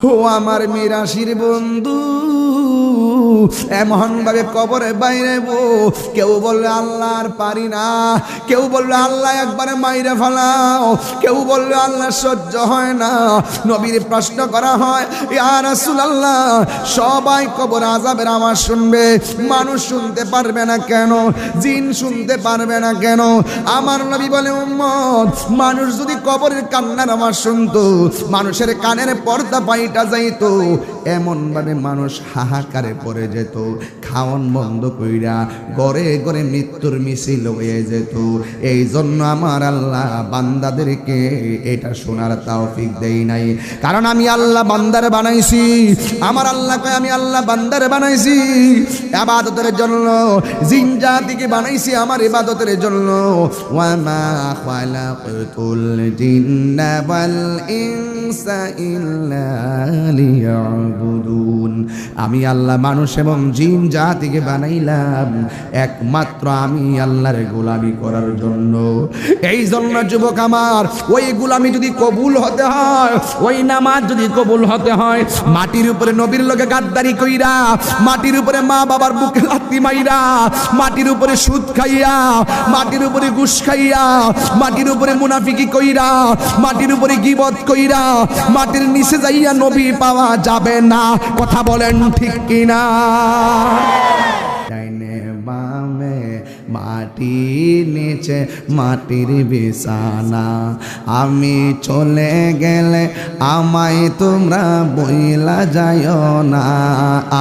ও আমার মিরাশির বন্ধু, এমন ভাবে কবরে বাইরে কেউ বললে আল্লাহ আর পারি না, কেউ বললে আল্লাহ একবারে মাইরে ফেলাও, কেউ বললে আল্লাহ সহ্য হয় না। নবীর প্রশ্ন করা হয়, ইয়া রাসূলুল্লাহ, সবাই কবর আযাবের আওয়াজ শুনবে, মানুষ শুনতে পারবে না কেন? জিন শুনতে পারবে না কেন? আমার নবী বলে, উম্মত, মানুষ যদি কবরের কান্নার আওয়াজ শুনতো, মানুষের কানের পর্দা পাইটা যাইতো, এমন ভাবে মানুষ হাহাকারে পড়ে যেত, খাওয়ান বন্ধ কইরা ঘরে ঘরে মৃত্যুর মিছিল হয়ে যেত। এই জন্য আমার আল্লাহ বান্দাদেরকে এটা শোনার তৌফিক দেই নাই, কারণ আমি আল্লাহ বান্দার বানাইছি। আমার আল্লাহ কয়, আমি আল্লাহ বান্দার বানাইছি ইবাদতের জন্য, জিন জাতিকে বানাইছি আমার ইবাদতের জন্য। ওয়া মা খালাকতুল জিন্না ওয়াল ইনসা ইল্লা লিয়াবুদুন। আমি আল্লাহ মানুষ এবং জিন জাতিকে বানাইলাম একমাত্র আমি আল্লাহর গোলামি করার জন্য। এই জন্য যুবক আমার, ওই গোলামি যদি কবুল হতে হয়, ওই নামাজ যদি কবুল হতে হয়, মাটির উপরে নবীর লগে গাদ্দারি কইরা, মাটির উপরে মা বাবার বুকে লাথি মাইরা, মাটির উপরে সুদ খাইয়া, মাটির উপরে ঘুষ খাইয়া, মাটির উপরে মুনাফিকি কইরা, মাটির উপরে গীবত কইরা, মাটির নিচে যাইয়া নবী পাওয়া যাবে না। কথা বলেন ঠিক কিনা? ডাইনে বামে মাটির নিচে মাটির বিছানা, আমি চলে গেলে আমায় তোমরা বইলা যাইও না,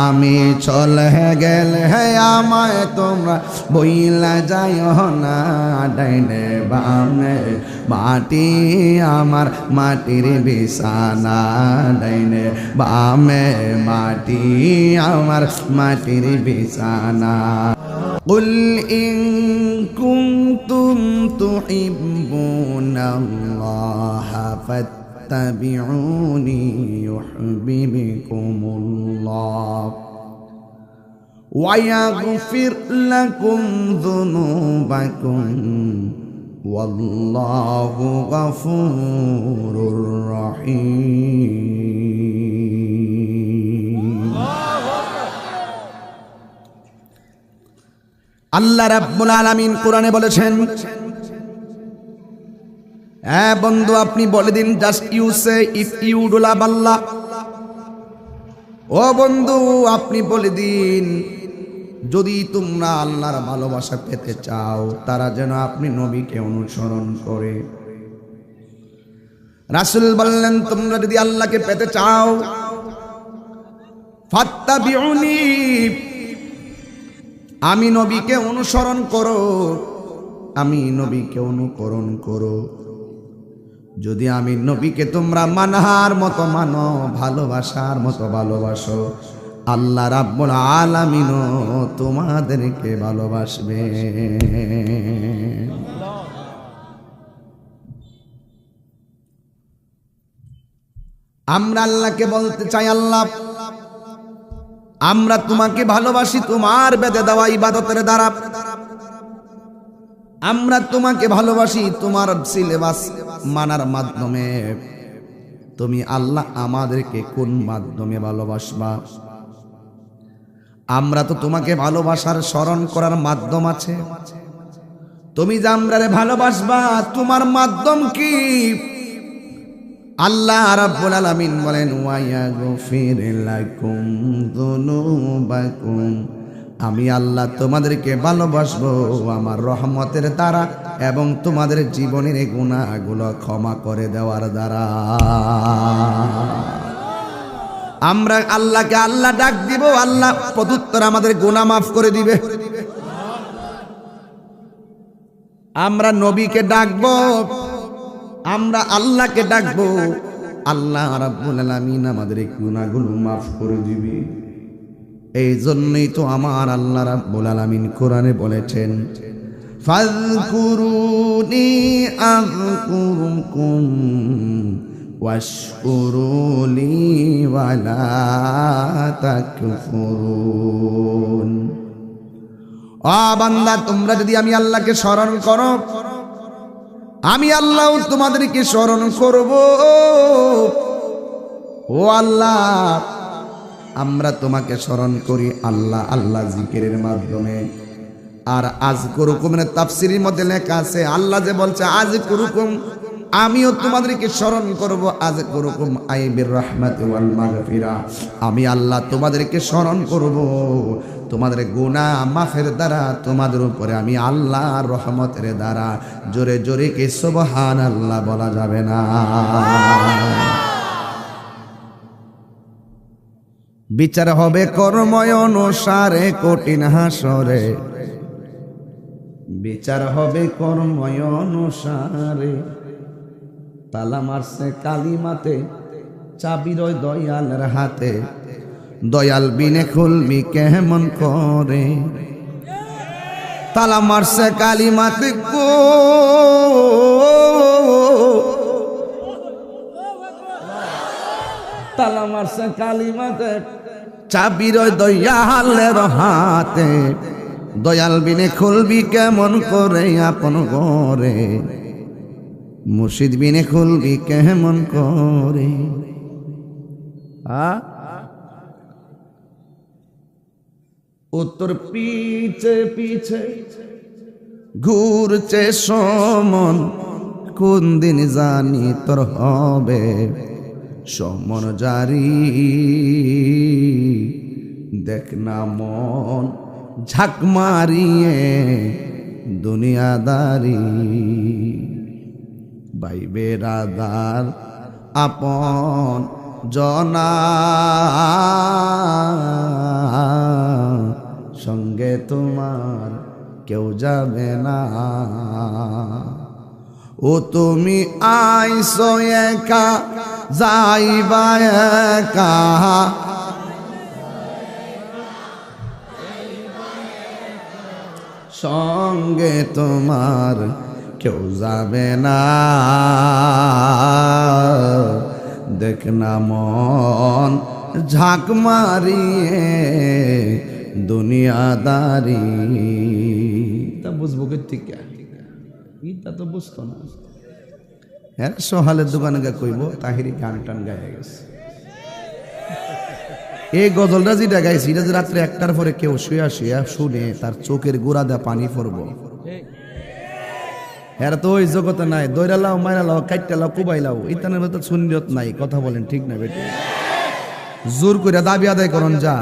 আমি চলে গেলে আমায় তোমরা বইলা যাইও না। ডাইনে বামে মাটি আমার মাটির বিছানা, ডাইনে বামে মাটি আমার মাটির বিছানা। قل إن كنتم تحبون الله فاتبعوني يحببكم الله ويغفر لكم ذنوبكم والله غفور رحيم। আল্লাহ রাব্বুল আলামিন কোরআনে বলেছেন, হ্যাঁ বন্ধু, আপনি বলে দিন, just you say if you do love Allah. ও বন্ধু, আপনি বলে দিন, যদি তোমরা আল্লাহর ভালোবাসা পেতে চাও, তারা যেন আপনি নবীকে অনুসরণ করে। রাসূল বললেন, তোমরা যদি আল্লাহকে পেতে চাও, ফাত্তাবিউনি, আমি নবীকে অনুসরণ করো, আমি নবীকে অনুকরণ করো। যদি আমি নবীকে তোমরা মানহার মতো মানো, ভালোবাসার মতো ভালোবাসো, আল্লাহ রাব্বুল আলামিন তোমাদেরকে ভালোবাসবে। আমরা আল্লাহকে বলতে চাই, আল্লাহ, আমরা তোমাকে ভালোবাসি তোমার বেঁধে দেওয়া ইবাদতের দ্বারা, আমরা তোমাকে ভালোবাসি তোমার সিলেবাস মানার মাধ্যমে। তুমি আল্লাহ আমাদেরকে কোন মাধ্যমে ভালোবাসবা? আমরা তো তোমাকে ভালোবাসার স্মরণ করার মাধ্যম আছে। তুমি যে আমরারে ভালোবাসবা, তোমার মাধ্যম কি? আল্লাহ রাব্বুল আলামিন বলেন, ওয়া ইয়াগফির লাকুম যুনুবাকুম, আমি আল্লাহ তোমাদেরকে ভালোবাসবো আমার রহমতের দ্বারা এবং তোমাদের জীবনের গুনাহগুলো ক্ষমা করে দেওয়ার দ্বারা। আমরা আল্লাহকে আল্লাহ ডাক দিব, আল্লাহ প্রত্যুত্তর আমাদের গুনাহ মাফ করে দিবে। আমরা নবীকে ডাকবো, আমরা আল্লাহকে ডাকবো, আল্লাহ রাব্বুল আলামিন আমাদের গুনাহগুলো মাফ করে দিবে। এই জন্যই তো আমার আল্লাহ রাব্বুল আলামিন কোরআনে বলেছেন, ফাযকুরুনি আযকুরুকুম ওয়াশকুরুলি ওয়ালা তাকফুরুন। ও বান্দা, তোমরা যদি আমি আল্লাহকে স্মরণ করো, আমি আল্লাহ তোমাদেরকে স্মরণ করব। ও আল্লাহ, আমরা তোমাকে স্মরণ করি আল্লাহ আল্লাহ জিকিরের মাধ্যমে। আর আযকুরুকুমের তাফসীরের মধ্যে লেখা আছে, আল্লাহ যে বলছে আযকুরুকুম, আমিও তোমাদেরকে স্মরণ করব। আযকুরুকুম আই বির রাহমাতি ওয়াল মাগফিরা, আমি আল্লাহ তোমাদেরকে স্মরণ করব তোমাদের গুনাহ মাফের দ্বারা, তোমাদের উপরে আমি আল্লাহর রহমতের দ্বারা। জোরে জোরে কি সুবহানাল্লাহ বলা যাবে না? বিচার হবে কর্ময় অনুসারে কঠিন হাসরে, বিচার হবে কর্ময় অনুসারে। তালা মারছে কালিমাতে, চাবি রয় দয়ালের হাতে, দয়াল বিনে খুলবি কেমন করে। তালা মারছে কালিমাতে গো, তালা মারছে কালিমাতে, চাবি রয় দয়ালের হাতে, দয়াল বিনে খুলবি কেমন করে আপন ঘরে, মুর্শিদ বিনে খুলবি কেমন করে। উত্তর পিছে পিছে ঘুরছে সমন, কোন দিন জানি তোর হবে সমন জারি। দেখ না মন ঝাঁক মারিয়ে দুনিয়াদারি, ভাই বেরাদার আপন জনা সঙ্গে তোমার কেউ যাবে না। ও তুমি আইসো একা যাইবা একা, সঙ্গে তোমার কেউ যাবে না। দেখ না মন ঝাঁক মারিয়ে দুনিয়াদারি। তা বুঝবো ঠিক তা তো বুঝতো না। হ্যাঁ, সোহালের দোকানে গা কইব তাহিরি গান টান গায়ে গেছে। এই গজলটা যেটা গাইছি, এটা যে রাত্রে 1টার পরে কেউ শুয়া শুয়া শুনে তার চোখের গোড়া দেয়া পানি পড়বো। এরা তো ওই জগতে নাই। দৈরালাও, মাইরালাও, কাইটালাও, কুবাইলাও, ইতানের মতো সুন্নিয়ত নাই। কথা বলেন ঠিক না বেটি? জোর করে দাবি আদায় করন যা,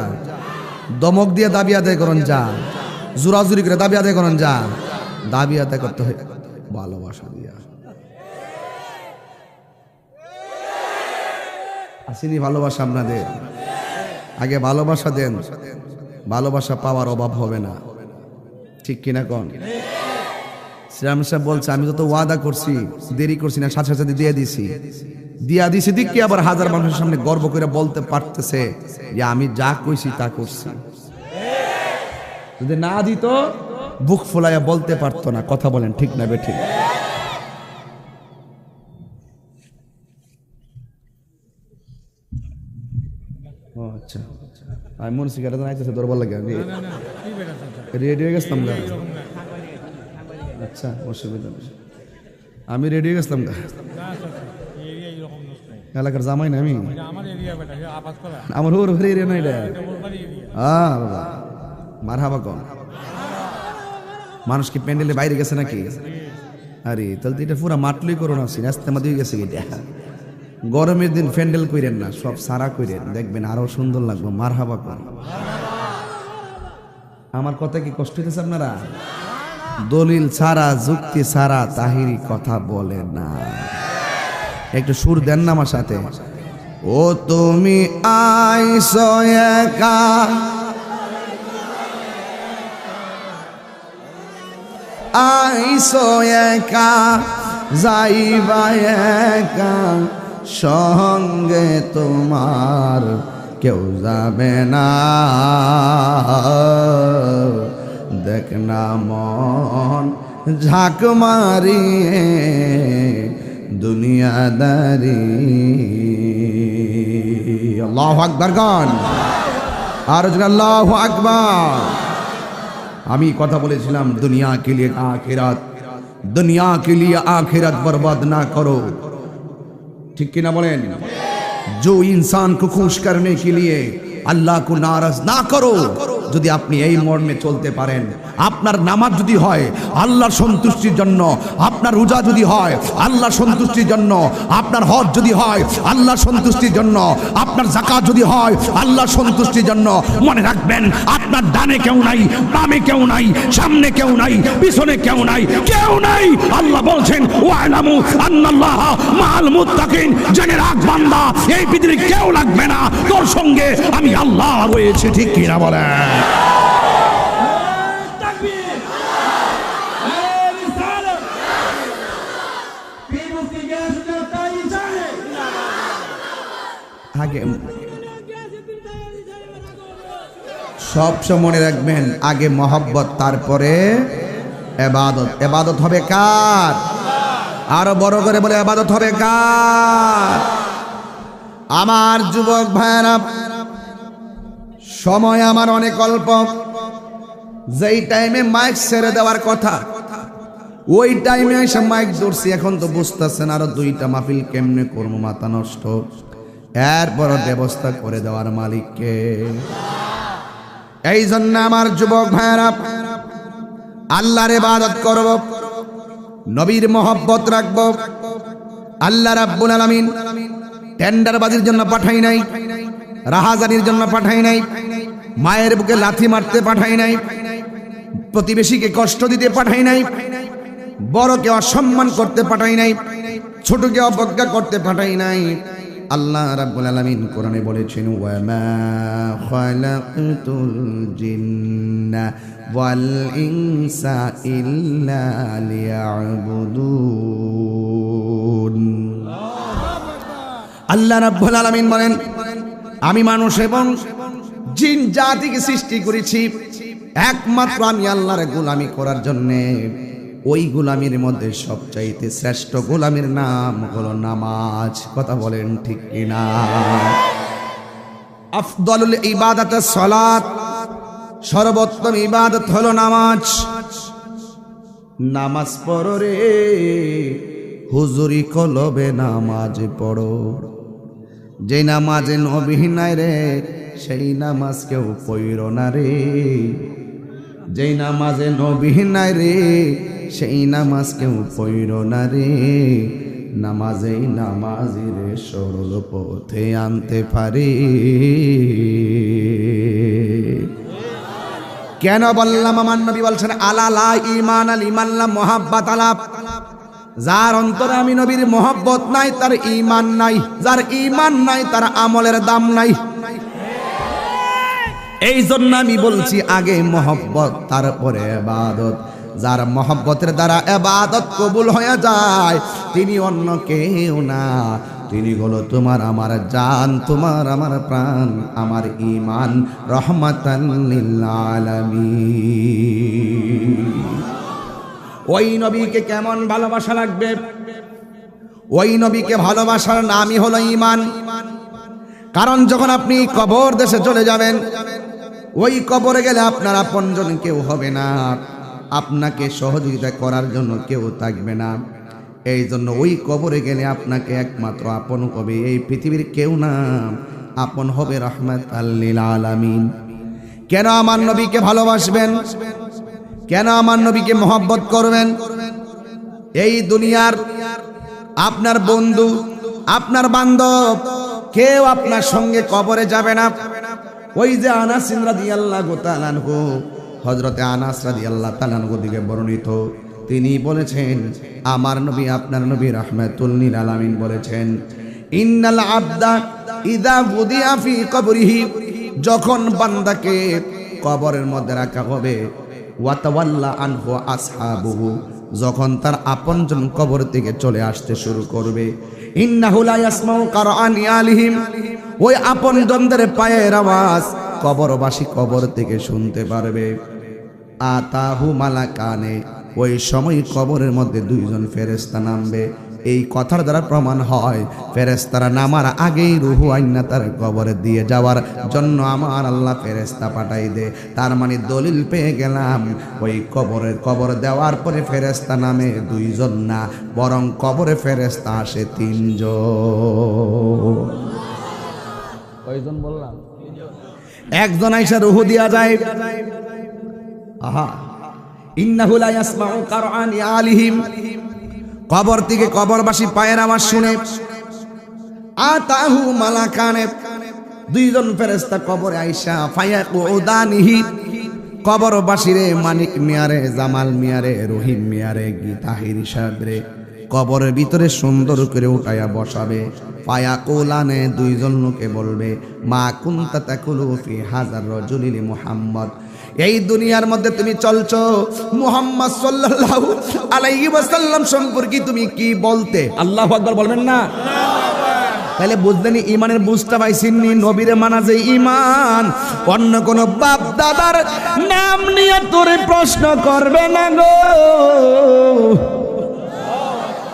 দমক দিয়ে দাবি আদায় করন যা, জোরাজুরি করে দাবি আদায় করন যা। দাবি আদায় করতে হয় ভালোবাসা দিয়া। আসেনি ভালোবাসা আপনাদের? আগে ভালোবাসা দেন, ভালোবাসা পাওয়ার অভাব হবে না। ঠিক কিনা কোন? শ্রীরাম সাহেব বলছে, আমি তো ওয়াদা করছি, দেরি করছি না, সাথে সাথে দিয়ে দিছি দিককে আবার হাজার মানুষের সামনে গর্ব করে বলতে পারতেছে যে আমি যা কইছি তা করছি। যদি না দিত বুক ফুলাইয়া বলতে পারতো না। কথা বলেন ঠিক না বেঠি? ও আচ্ছা, আমি মনে সিগারেট আইতেছে দরবার লাগে, রেডি হয়ে গেছিলাম গা। আচ্ছা, অসুবিধা নেই, আমি রেডি হয়ে গেছিলাম গা। এলাকার জামাই না আমি, আমার ওর এরিয়া না এটা। বাবা মারহাবা কম। মানুষ কি প্যান্ডেলে বাইরে গেছে নাকি? আরে তাহলে এটা পুরা মাটলই করো না, সিনাস্তেমা দিয়ে গেছে এটা। গরমের দিন প্যান্ডেল কইরেন না, সব সারা কইরেন, দেখবেন আরো সুন্দর লাগবে। মারহাবা কম। আমার কথা কি কষ্ট হইতেছে আপনারা? দলিল ছাড়া, যুক্তি ছাড়া তাহিরি কথা বলে না। একটু সুর দেন না আমার সাথে। ও তুমি আইসো একা, আইসো একা যাইবা একা, সঙ্গে তোমার কেউ যাবে না। দেখ না মন ঝাঁক মারিয়ে দুনিয়াদারি। আল্লাহু আকবার গান, আর আল্লাহু আকবার। আমি কথা বলেছিলাম দুনিয়া কে লিয়ে আখিরাত, দুনিয়া কে লিয়ে আখিরাত বরবাদ না করো। ঠিক কিনা বলেন? जो इंसान को खुश करने के लिए আল্লাহ को नाराज ना करो যদি আপনি এই মর্মে চলতে পারেন, আপনার নামাজ যদি হয় আল্লাহর সন্তুষ্টির জন্য, আপনার রোজা যদি হয় আল্লাহর সন্তুষ্টির জন্য, আপনার হজ যদি হয় আল্লাহর সন্তুষ্টির জন্য, আপনার যাকাত যদি হয় আল্লাহর সন্তুষ্টির জন্য, মনে রাখবেন আপনার ডানে কেউ নাই, বামে কেউ নাই, সামনে কেউ নাই, পিছনে কেউ নাই, কেউ নাই। আল্লাহ বলছেন ওয়ালামু আন্নাল্লাহ মাআল মুত্তাকিন, জেনে রাখ বান্দা এই পৃথিবীর কেউ লাগবে না, তোর সঙ্গে আমি আল্লাহ রয়েছে। ঠিক কিনা বলেন? আগে সবসময় মনে রাখবেন, আগে মহব্বত তারপরে ইবাদত। ইবাদত হবে কার? আরো বড় করে বলে ইবাদত হবে কার? আমার যুবক ভাইরা, সময় আমার অনেক অল্প। যেই টাইমে মাইক ছেড়ে দেওয়ার কথা ওই টাইমে এসে মাইক ধরছি। এখন তো বুঝতেছেন আরো 2টা মাহফিল কেমনে করবো, মাথা নষ্ট। এরপর ব্যবস্থা করে দেওয়ার মালিককে। এই জন্য আমার যুবক ভাইরা, আল্লাহর ইবাদত করব, নবীর মহব্বত রাখব। আল্লাহ রাব্বুল আলামিন টেন্ডারবাজির জন্য পাঠাই নাই, রাহাজানির জন্য পাঠাই নাই, মায়ের বুকে লাথি মারতে পাঠাই নাই, প্রতিবেশীকে কষ্ট দিতে পাঠাই নাই, বড়কে অসম্মান করতে পাঠাই নাই, ছোটকে অবজ্ঞা করতে পাঠাই নাই। আল্লাহ রাব্বুল আলামিন কোরআনে বলেছেন ওয়া মা খালাকতুল জিন্না ওয়াল ইনসা ইল্লা লিয়াবুদুন। আল্লাহ রাব্বুল আলামিন বলেন আমি মানুষ এবং জিন জাতিকে সৃষ্টি করেছি একমাত্র আমি আল্লাহর গোলামি করার জন্য। ওই গোলামির মধ্যে সবচাইতে শ্রেষ্ঠ গোলামির নাম হলো নামাজ। কথা বলেন ঠিক কিনা? আফদলুল ইবাদাত সালাত, সর্বোত্তম ইবাদত হলো নামাজ। নামাজ পড়ো রে হুজুরি কলবে নামাজ পড়ো। যে নামাজে নবী নাই রে সেই নামাজ কেউ পড়ো না রে। যেই নামাজে নবী নাই রে সেই নামাজ কেউ পড়ো না রে। নামাজেই নামাজির সরল পথে আনতে পারে। কেন বললাম? আমার নবী বলছেন আলা লা ঈমান আল ঈমান লা মুহাব্বাত আলা। যার অন্তরে আমি নবীর মহব্বত নাই তার ঈমান নাই, যার ঈমান নাই তার আমলের দাম নাই। এই জন্য আমি বলছি আগে মহব্বত তারপরে ইবাদত। যার মহব্বতের দ্বারা ইবাদত কবুল হয়ে যায় তিনি অন্য কেউ না, তিনি হলো তোমার আমার জান, তোমার আমার প্রাণ, আমার ঈমান, রহমাতান লিল আলামিন। ওই নবীকে কেমন ভালোবাসা লাগবে? ওই নবীকে ভালোবাসার নামই হলো ঈমান। কারণ যখন আপনি কবর দেশে চলে যাবেন, ওই কবরে গেলে আপনার আপনজন কেউ হবে না, আপনাকে সহযোগিতা করার জন্য কেউ থাকবে না। এই জন্য ওই কবরে গেলে আপনাকে একমাত্র আপন হবে এই পৃথিবীর কেউ না, আপন হবে রাহমাতাল লিল আলামিন। কেন আমার নবীকে ভালোবাসবেন? কেন আমার নবীকে মহব্বত করবেন? এই দুনিয়ার আপনার বন্ধু, আপনার বান্ধব কেউ আপনার সঙ্গে কবরে যাবে না। ওই যে আনাস রাদিয়াল্লাহু তাআলা আনহু, হযরতে আনাস রাদিয়াল্লাহু তাআলা আনহু দিকে বর্ণিত, তিনি বলেছেন আমার নবী আপনার নবী রাহমাতুল লিল আলামিন বলেছেন ইন্নাল আবদা ইযা বুদিয়া ফি কবরিহি, যখন বান্দাকে কবরের মধ্যে রাখা হবে, ওয়া তাওয়াল্লা আনহু আসহাবুহু, যখন তার আপনজন কবর থেকে চলে আসতে শুরু করবে, ইন্নাহু লা ইয়াসমাউ কারআনি আলিহিম, ওই আপনজনদের পায়ের আওয়াজ কবরবাসী কবর থেকে শুনতে পারবে। আতাহু মালাকানে, ওই সময় কবরের মধ্যে 2জন ফেরেশতা নামবে। এই কথার দ্বারা প্রমাণ হয় ফেরেশতারা নামার আগেই রূহু আইনা তার কবরে দিয়ে যাওয়ার জন্য আমার আল্লাহ ফেরেশতা পাঠাই দে। তার মানে দলিল পেয়ে গেলাম ওই কবর দেওয়ার পরে ফেরেশতা নামে 2জন না, বরং কবরে ফেরেশতা আসে 3জন। কয়জন বললাম? একজন আইসা রুহু দিয়া যায়। আহা, ইন্নাহু লা ইয়াসমাউ কারআনি আলিহিম, কবর থেকে কবরবাসী পায়ের আওয়াজ শুনে আতাহু মালাকানে, দুইজন ফেরেশতা কবরে আইসা ফায়াকুদানিহি, কবরবাসীরে মানিক মিয়ারে, জামাল মিয়ারে, রহিম মিয়ারে, গীতাহির সাহেবরে কবরের ভিতরে সুন্দর করে উঠাইয়া বসাবে। ফায়াকুলানে, দুইজন লোকে বলবে মা কুনতা তাকুলু ফি হাযার রাজুলি মুহাম্মদ, এই দুনিয়ার মধ্যে তুমি চলছো মুহাম্মদ সাল্লাল্লাহু আলাইহি ওয়াসাল্লাম সম্পর্কে তুমি কি বলতে? আল্লাহু আকবার বলবেন না? তাহলে বুঝলেন ইমানের বুঝতে পাইছেননি? নবীরে মানা যে ইমান, অন্য কোন বাপ দাদার নাম নিয়ে তোরে প্রশ্ন করবে না গো,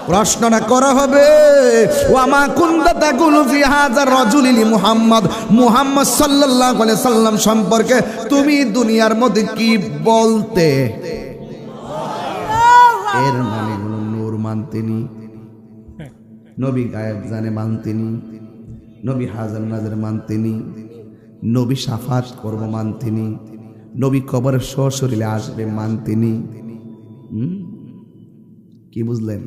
প্রশ্নটা করা হবে ওয়ামা কুনতা তাকুলু ফি হাযার রাজুলি মুহাম্মদ, মুহাম্মদ সাল্লাল্লাহু আলাইহি সাল্লাম সম্পর্কে তুমি দুনিয়ার মধ্যে কি বলতে? এর মানে হলো নূর মানতেনি, নবী গায়েব জানে মানতেনি, নবী হাজার নাজার মানতেনি, নবী শাফাত করব মানতেনি, নবী কবরের সশরীরে আসবে মানতেনি। কি বুঝলেন?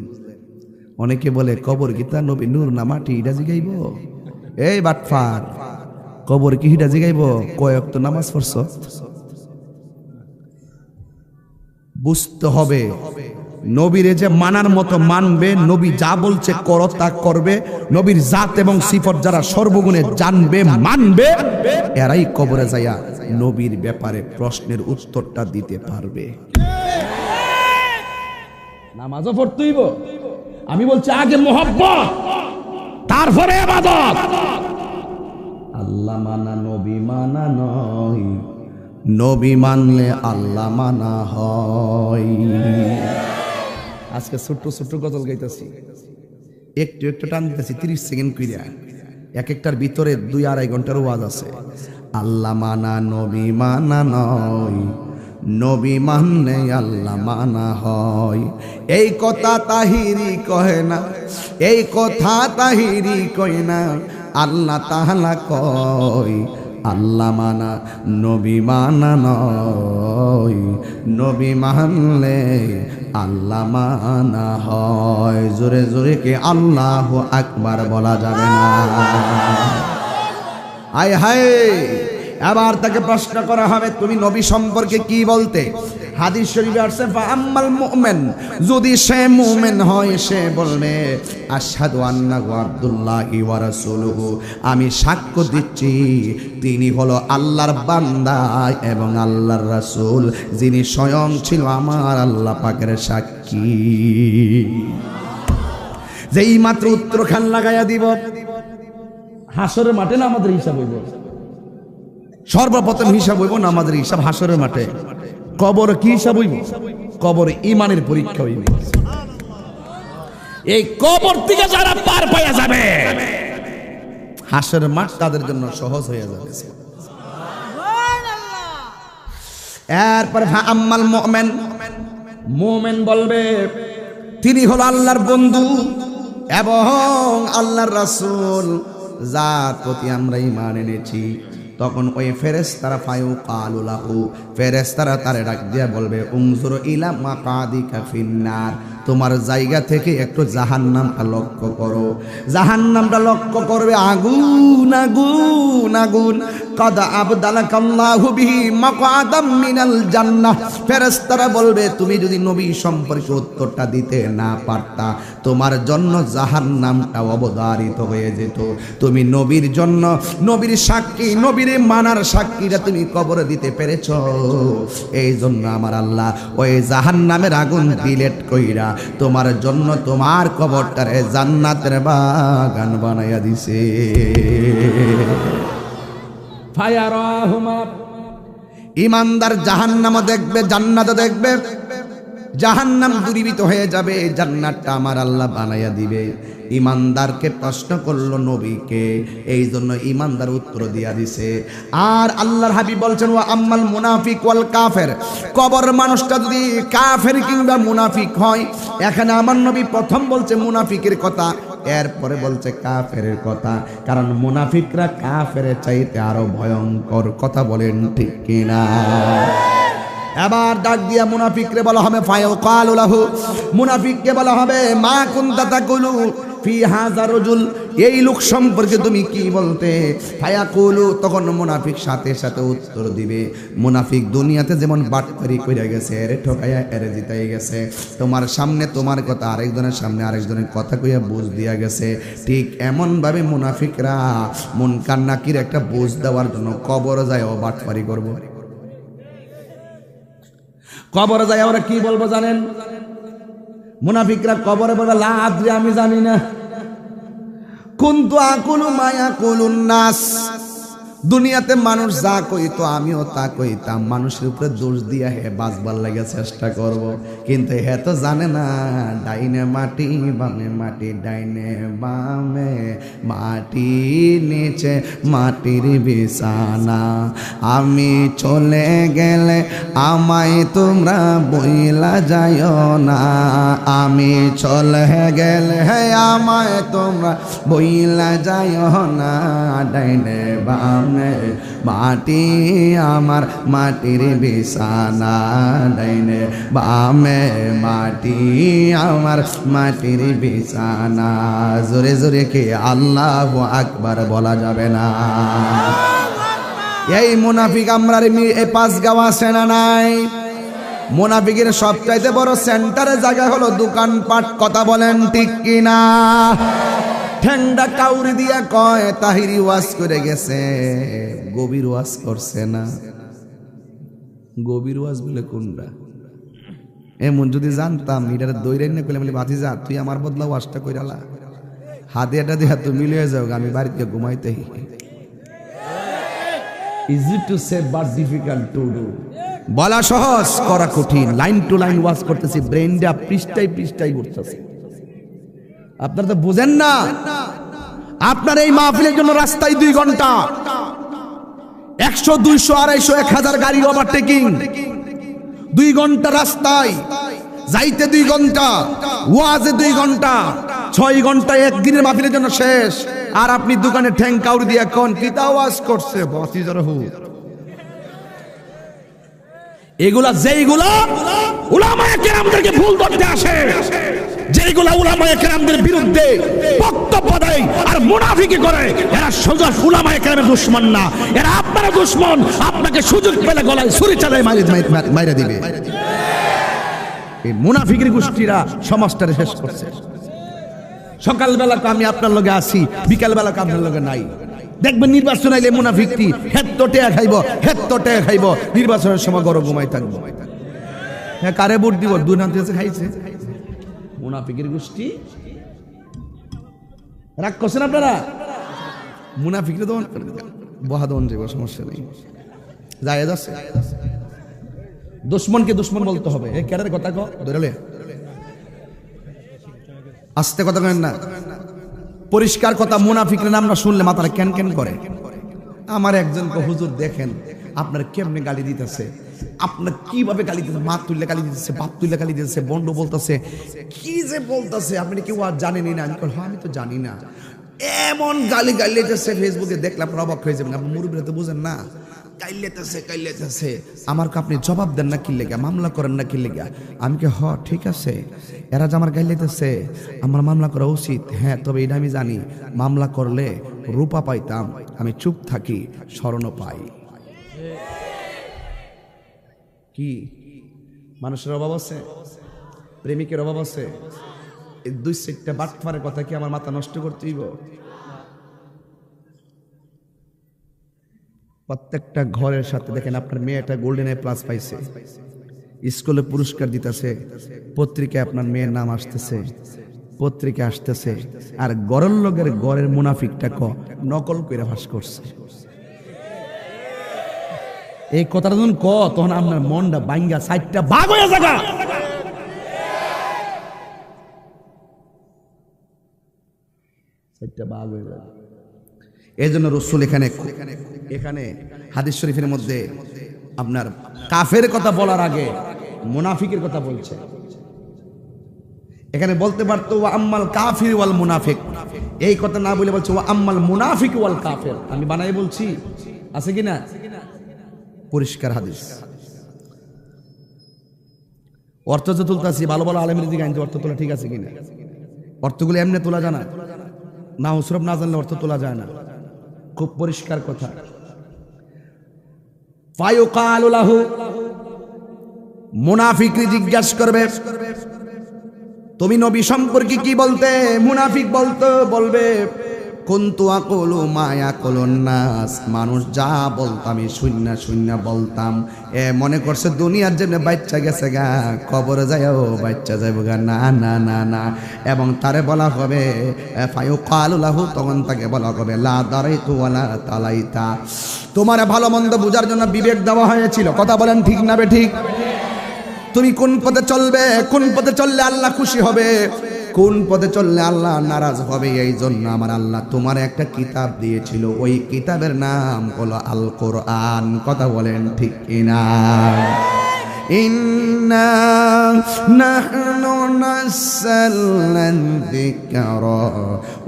অনেকে বলে কবর গীতা নবী নূর না মাটি, এটা জিগাইব। এই বাটফার, কবর কি হিটা জিগাইব? কয়েক তো নামাজ পড়ছ? বুঝতে হবে নবীরে যে মানার মতো মানবে, নবী যা বলছে করো তা করবে, নবীর জাত এবং সিফত যারা সর্বগুণে জানবে মানবে, এরাই কবরে যাইয়া নবীর ব্যাপারে প্রশ্নের উত্তরটা দিতে পারবে। নামাজও পড়তে হইব, আমি বলছি আগে মোহাব্বত তারপরে ইবাদত। আল্লাহ মানা নবী মানা নয়, নবী মানলে আল্লাহ মানা হয়। আজকে ছোট্ট ছোট্ট গজল গাইতেছি, একটু একটু টান দিতেছি 30 সেকেন্ড কইরা, এক একটার ভিতরে 2-2.5 ঘন্টার ওয়াজ আছে। আল্লাহ মানা নবী মানা নয়, নবী মানলে আল্লাহ মানা হয়। এই কথা তাহিরি কহে না, এই কথা তাহিরি কয় না, আল্লাহ তাআলা কয় আল্লাহ মানা নবী মানা নয়, নবী মানলে আল্লাহ মানা হয়। জোরে জোরে কে আল্লাহু আকবার বলা যাবে না? হায় হায়, আবার তাকে প্রশ্ন করা হবে তুমি নবী সম্পর্কে কি বলতে? হাদিস শরীফে আসছে ফাআম্মাল মুমিন, যদি সে মুমিন হয় সে বলবে আশহাদু আন্নাহু আবদুল্লাহি ওয়া রাসূলুহু, আমি সাক্ষ্য দিচ্ছি তিনি হলো আল্লাহর বান্দা এবং আল্লাহর রাসূল, যিনি স্বয়ং ছিল আমার আল্লাহ পাকের সাক্ষী। যেই মাত্র উত্তরখান লাগাইয়া দিব, হাসরের মাঠে না আমাদের হিসাব হইব, সর্বপ্রথম হিসাব হইব না আমাদের হিসাব হাসরের মাঠে। কবর কি হিসাব হইব? কবর ইমানের পরীক্ষা হইব। এই কবর থেকে যারা পার পাইয়া যাবে, হাসরের মাঠ তাদের জন্য সহজ হয়ে যাবে। এরপরে ফাআম্মাল মুমিন, মুমিন বলবে তিনি হলো আল্লাহর বন্ধু এবং আল্লাহর রাসূল, যার প্রতি আমরা ঈমান এনেছি। তখন ওই ফেরেশতারা ফায়ুকালু লাহু, ফেরেশতারা তারে ডাক দিয়া বলবে উনজুর ইলা মাকাদিকা ফিন্নার, তোমার জায়গা থেকে একটু জাহান্নামটা লক্ষ্য করো। জাহান্নামটা লক্ষ্য করবে, আগুন আগুন আগুন। কাদ আবদালাকাল্লাহু বিহি মাকআদাম মিনাল জান্নাহ, ফেরেশতারা বলবে তুমি যদি নবী সম্পর্কে উত্তরটা দিতে না পারতা, তোমার জন্য জাহান্নামটা অবধারিত হয়ে যেত। তুমি নবীর জন্য, নবীর সাক্ষী, নবীর মানার সাক্ষীটা তুমি কবরে দিতে পেরেছ, এই জন্য আমার আল্লাহ ওই জাহান্নামের আগুন ডিলেট কইরা তোমার জন্য তোমার কবরটারে জান্নাতের বাগান বানাইয়া দিছে। ফায়ারাহুমা, ইমানদার জাহান্নামও দেখবে জান্নাতও দেখবে, জাহান্নাম দূরীভূত হয়ে যাবে, জান্নাতটা আমার আল্লাহ বানাইয়া দিবে। ইমানদারকে প্রশ্ন করলো নবীকে, এই জন্য ইমানদার উত্তর দিয়া দিছে। আর আল্লাহর হাবিব বলছেন ওয়া আম্মাল মুনাফিক ওয়াল কাফের, কবর মানুষটা যদি কাফের কিংবা মুনাফিক হয়, এখানে আমার নবী প্রথম বলছে মুনাফিকের কথা, এরপরে বলছে কাফেরের কথা, কারণ মুনাফিকরা কাফেরের চাইতে আরো ভয়ঙ্কর। কথা বলেন ঠিক কিনা? এবার ডাক দিয়া মুনাফিকরে বলা হবে, ফায়াকালু লাহু, মুনাফিককে বলা হবে, মা কুনতা তাকুলু ফি হাযা রাজুল, এই লোক সম্পর্কে তুমি কি বলতে? ফায়াকুলু, তখন মুনাফিক সাথে সাথে উত্তর দিবে, মুনাফিক দুনিয়াতে যেমন বাটপারি কইরা গেছে, এরে ঠকাইয়া এরে জিতাই গেছে, তোমার সামনে তোমার কথা আরেকজনের সামনে আরেকজনের কথা কইয়া বুঝ দিয়া গেছে, ঠিক এমন ভাবে মুনাফিকরা মুনকার নাকির একটা বুঝ দেওয়ার জন্য কবর যায় ও বাটপারি করব। কবরে যায় ওরা কি বলবো জানেন? মুনাফিকরা কবরে বলবে, লা আদ্রি, আমি জানি না, কুনতু আকুলু মা ইয়াকুলুন নাস, দুনিয়াতে মানুষ যা কইতো আমিও তা কইতাম, মানুষের উপরে দোষ দিয়া হে বাঁচবার লাগে চেষ্টা করব, কিন্তু হে তো জানে না ডাইনে মাটি বামে মাটি, ডাইনে বামে মাটি, নিচে মাটির বিছানা, আমি চলে গেলে আমায় তোমরা বইলা যাইও না, আমি চলে গেলে আমায় তোমরা বইলা যাইও না, ডাইনে বামে মাটি আমার মাটির বিছানা, ডাইনে বামে মাটি আমার মাটির বিছানা। জোরে জোরে কে আল্লাহু আকবার বলা যাবে না? এই মুনাফিক আমরা এই পাঁচ গাঁও আছে না নাই? মুনাফিকের সবচাইতে বড় সেন্টারে জায়গা হলো দোকানপাট। কথা বলেন ঠিক কিনা? ঠেংডা কাউরি দিয়া কয় তাহিরি ওয়াজ করে গেছে, গভীর ওয়াজ করছে না। গভীর ওয়াজ বলে কোনটা? এমন যদি জানতাম এটার দৈরাই না পেলে বাতি যা, তুই আমার বদলা ওয়াজটা কইরালা, হাতে এটা দিয়ে তুই মিলিয়ে যাও, আমি বাড়িতে ঘুমাইতেই। Easy to say but difficult to do, বলা সহজ করা কঠিন। লাইন টু লাইন ওয়াজ করতেছি, ব্রেনটা পৃষ্ঠায় পৃষ্ঠায় ঘুরতেছে, আপনারা তো বুঝেন না। আপনার এই মাহফিলের জন্য রাস্তায় 2 ঘন্টা, 100, 200, 250, 1000 গাড়ি ওভারটেকিং, 2 ঘন্টা রাস্তায় যাইতে, 2 ঘন্টা ওয়াজে, 2 ঘন্টা, 6 ঘন্টা একদিনের মাহফিলের জন্য শেষ। আর আপনি দোকানে ঠ্যাং কাউরি দিয়ে কোন কিতা ওয়াজ করছে এগুলা, যেইগুলা উলামায়ে কেরামদেরকে ভুল ধরতে আসে, যেগুলা উলামায়ে কেরামদের বিরুদ্ধে বক্তব্য দেয় আর মুনাফিকি করে, এরা সোজা উলামায়ে কেরামের দুশমন না, এরা আপনার দুশমন। আপনাকে সুযোগ পেলে গলায় ছুরি চালায় মাইরা দিবে। এই মুনাফিকের গোষ্ঠীরা সমাজটারে শেষ করছে। সকালবেলা আমি আপনার লগে আসি, বিকালবেলা আপনার লগে নাই। দেখবেন নির্বাচন আইলে মুনাফিকটি হেত্তটে খাইব, হেত্তটে খাইব, নির্বাচনের সময় গরম ঘুমাই থাকবো। হ্যাঁ, কারে ভোট দিব? দুর্নান্তি খাইছে মুনাফিকের গোষ্ঠী। রাগ করছেন আপনারা? মুনাফিকরে দমন বহা দমন যাবে, সমস্যা নেই, যায় যাচ্ছে। দুশ্মনকে দুশ্মন বলতে হবে। এ কেরার কথা কো ধরলে আস্তে কথা কেন না, পরিষ্কার কথা। মুনাফিকের নাম না শুনলে মাথাটা কেন কেন করে। আমার একজন হুজুর দেখেন আপনার কেমনে গালি দিতেছে, আপনার কিভাবে গালি দিতেছে, মা তুললে গালি দিতেছে, বাপ তুললে গালি দিতেছে, বন্ড বলতেছে, কি যে বলতেছে আপনি কেউ আর জানেনই না। আমি হ্যাঁ, আমি তো জানি না। এমন গালি গাইলেতেছে ফেসবুকে, দেখলাম অবাক হয়ে যাবেন। আপনি মুরব্বীরা তো বুঝেন না, কাইলেতেছে। আমার আপনি জবাব দেন না কি লেগা, মামলা করেন না কি লেগা? আমি কে ঠিক আছে, এরা যে আমার গাইলেতেছে, আমার মামলা করা উচিত। হ্যাঁ, তবে এটা আমি জানি, মামলা করলে রূপা পাইতাম, আমি চুপ থাকি, স্মরণ পাই। কি মানুষের অভাব আছে, প্রেমিকের অভাব আছে? এই 2-4টা বাটফারের কথা কি আমার মাথা নষ্ট করতে হইব? প্রত্যেকটা ঘরের সাথে দেখেন আপনার মেয়েটা গোল্ডেন A+ পাইছে, স্কুলে পুরস্কার দিতেছে, পত্রিকায় আপনার মেয়ের নাম আসতেছে, পত্রিকা আসতেছে, আর গরের লোকের গরের মুনাফিকটা নকল করে ভাস করছে। এই কথাটা যখন তখন আপনার মনটা বাইঙ্গা 60টা ভাগ হয়ে যাবে। এই জন্য রাসূল এখানে হাদিস শরীফের মধ্যে আপনার কাফের কথা বলার আগে মুনাফিকের কথা বলছে। এখানে বলতে পারতো ওয়া আম্মাল কাফির ওয়াল মুনাফিক, এই কথা না বলে বলছে ওয়া আম্মাল মুনাফিক ওয়াল কাফির। আমি বানাই বলছি, আছে কি না? পরিষ্কার হাদিস। অর্থ তো তুলতেছি, ভালো ভালো আলেমের দিকে আনতে অর্থ তোলা ঠিক আছে কিনা? অর্থগুলো এমনি তোলা যায় না, উসরব না জানলে অর্থ তোলা যায় না। খুব পরিষ্কার কথা। ফায়ুকালু লাহু, মুনাফিকরা জিজ্ঞাসা করবে তুমি নবী সম্পর্কে কি বলতে? মুনাফিক বলবে কুনতু আকুলু মা ইয়াকুলুন নাস, মানুষ যা বলতো আমি শূন্য বলতাম। মনে করছে দুনিয়ার জন্য বাচ্চা গেছে গা, কবরে যায়ও বাচ্চা যাইব গা। না না না না। এবং তারে বলা হবে ফায়ুকালু লাহু, তখন তাকে বলা হবে লা দারাইতু ওয়ালা তালাইতা, তোমার ভালো মন্দ বুঝার জন্য বিবেক দেওয়া হয়েছিল। কথা বলেন ঠিক না বে ঠিক? তুমি কোন পথে চলবে, কোন পথে চললে আল্লাহ খুশি হবে, কোন পথে চললে আল্লাহ নারাজ হবে, এই জন্য আমার আল্লাহ তোমার একটা কিতাব দিয়েছিল। ওই কিতাবের নাম হলো আল কোরআন। কথা বলেন ঠিক কিনা? ইন্না নাহনু নাযালনা যিকরা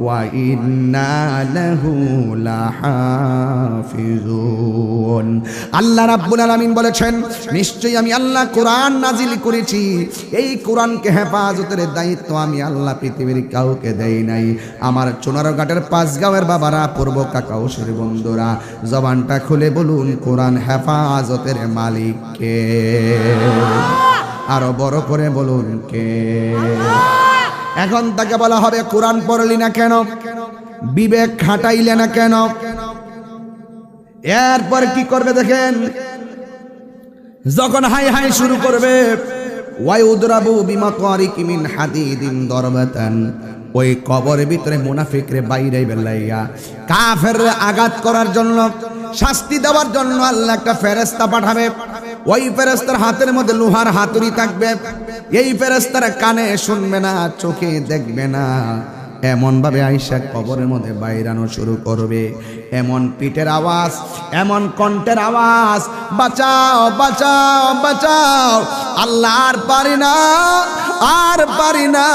ওয়া ইন্না লাহু লাহাফিজুন। আল্লাহ রাব্বুল আলামিন বলেছেন, নিশ্চয়ই আমি আল্লাহ কোরআন নাজিল করেছি, এই কোরআনকে হেফাজতের দায়িত্ব আমি আল্লাহ পৃথিবীর কাউকে দেই নাই। আমার চুনারঘাটের পাঁচগাঁওয়ের বাবারা, পূর্ব কাকাউশের বন্ধুরা, জবানটা খুলে বলুন কোরআন হেফাজতের মালিক কে? আরো বড় করে বলুন কে? এখন তাকে বলা হবে কোরআন পড়লি না কেন, বিবেক খাটাইলে না কেন? এরপর কি করবে দেখেন, যখন হাই হাই শুরু করবে ওয়ায়ুদরাবু বিমাকারিকি মিন হাদিদিন দরবাতান, ওই কবরের ভিতরে মুনাফিকরে বাইরে বেলাইয়া কাফেররে আঘাত করার জন্য, শাস্তি দেওয়ার জন্য আল্লাহ একটা ফেরেশতা পাঠাবে। ওই ফেরেশতার হাতের মধ্যে লোহার হাতুড়ি থাকবে। এই ফেরেশতার কানে শুনবে না, চোখে দেখবে না, এমন ভাবে আইসা কবরের মধ্যে বাইরানো শুরু করবে। এমন পিঠের আওয়াজ, এমন কণ্ঠের আওয়াজ, বাঁচাও বাঁচাও বাঁচাও, আল্লাহ আর পারি না, আর পারি না,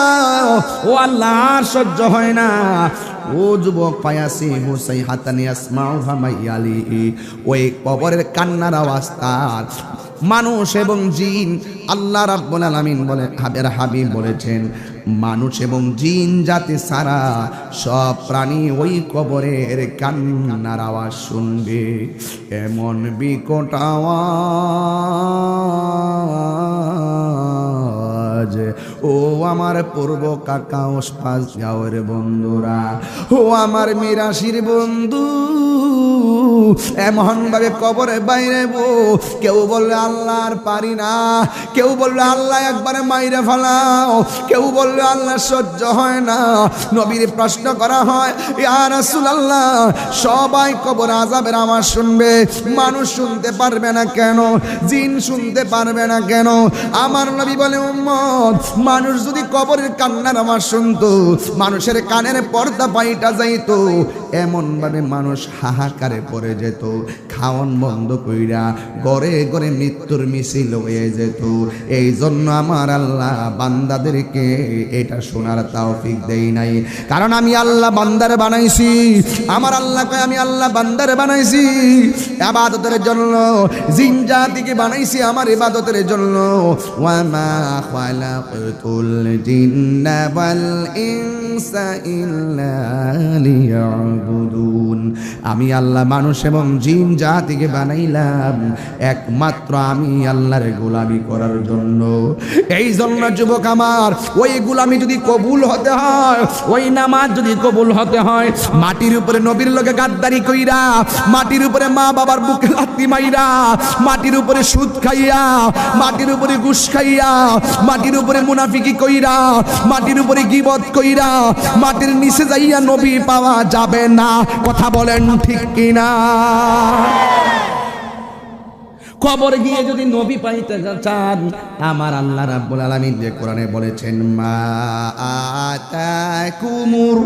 ও আল্লাহ আর সহ্য হয় না। ও যুবক পায়াসি হুসাই হাতানি আসমাউ হামাইয়ালি, ওই কবরের কান্নার আওয়াজ তার মানুষ এবং জিন, আল্লাহ রাব্বুল আলামিন বলে হাবিব বলেছেন মানুষ এবং জিন জাতি সারা সব প্রাণী ওই কবরের কান্নার আওয়াজ শুনবে। এমন বিকট আওয়াজ, ও আমার পূর্ব কাকাউস পাঁচগাঁওয়ের বন্ধুরা, ও আমার মিরাশির বন্ধু, এমন ভাবে কবরে বাইরে কেউ বললে আল্লাহ আর পারি না, কেউ বললে আল্লাহ একবারে মাইরে ফেলাও, কেউ বললে আল্লাহ সহ্য হয় না। নবীর প্রশ্ন করা হয়, ইয়া রাসূলুল্লাহ, সবাই কবর আযাবের আওয়াজ শুনবে, মানুষ শুনতে পারবে না কেন? জিন শুনতে পারবে না কেন? আমার নবী বলে, উম্মত, মানুষ যদি কবরের কান্নার আওয়াজ শুনতো, মানুষের কানের পর্দা পাইটা যাইতো, এমন ভাবে মানুষ হাহাকারে পড়ে যেত, খাওয়ান বন্ধ কইরা গড়ে গড়ে মৃত্যুর মিছিল হয়ে যেত। এই জন্য আমার আল্লাহ বান্দাদেরকে এটা শোনার তৌফিক দেই নাই, কারণ আমি আল্লাহ বান্দারে বানাইছি। আমার আল্লাহ কয়, আমি আল্লাহ বান্দারে বানাইছি ইবাদতের জন্য, জিন জাতিকে বানাইছি আমার ইবাদতের জন্য। ওয়া মা খালাকাতুল জিন্না ওয়াল ইনসা ইল্লা লিয়াবুদুন, আমি আল্লাহ মানুষ এবং জিন জাতিকে বানাইলাম একমাত্র আমি আল্লাহর গোলামি করার জন্য। এই জন্য যুবক আমার, ওই গোলামি যদি কবুল হতে হয়, ওই নামাজ যদি কবুল হতে হয়, মাটির উপরে নবীর লগে গাদ্দারি কইরা, মাটির উপরে মা বাবার বুকে লাথি মাইরা, মাটির উপরে সুদ খাইয়া, মাটির উপরে ঘুষ খাইয়া, মাটির উপরে মুনাফিকি কইরা, মাটির উপরে গীবত কইরা, মাটির নিচে যাইয়া নবী পাওয়া যাবে না। কথা বলেন ঠিক কিনা? কবর গিয়ে যদি নবী পাইতে চান, আমার আল্লাহ রাব্বুল আলামিন যে কোরআনে বলেছেন, মা আতাকুমুর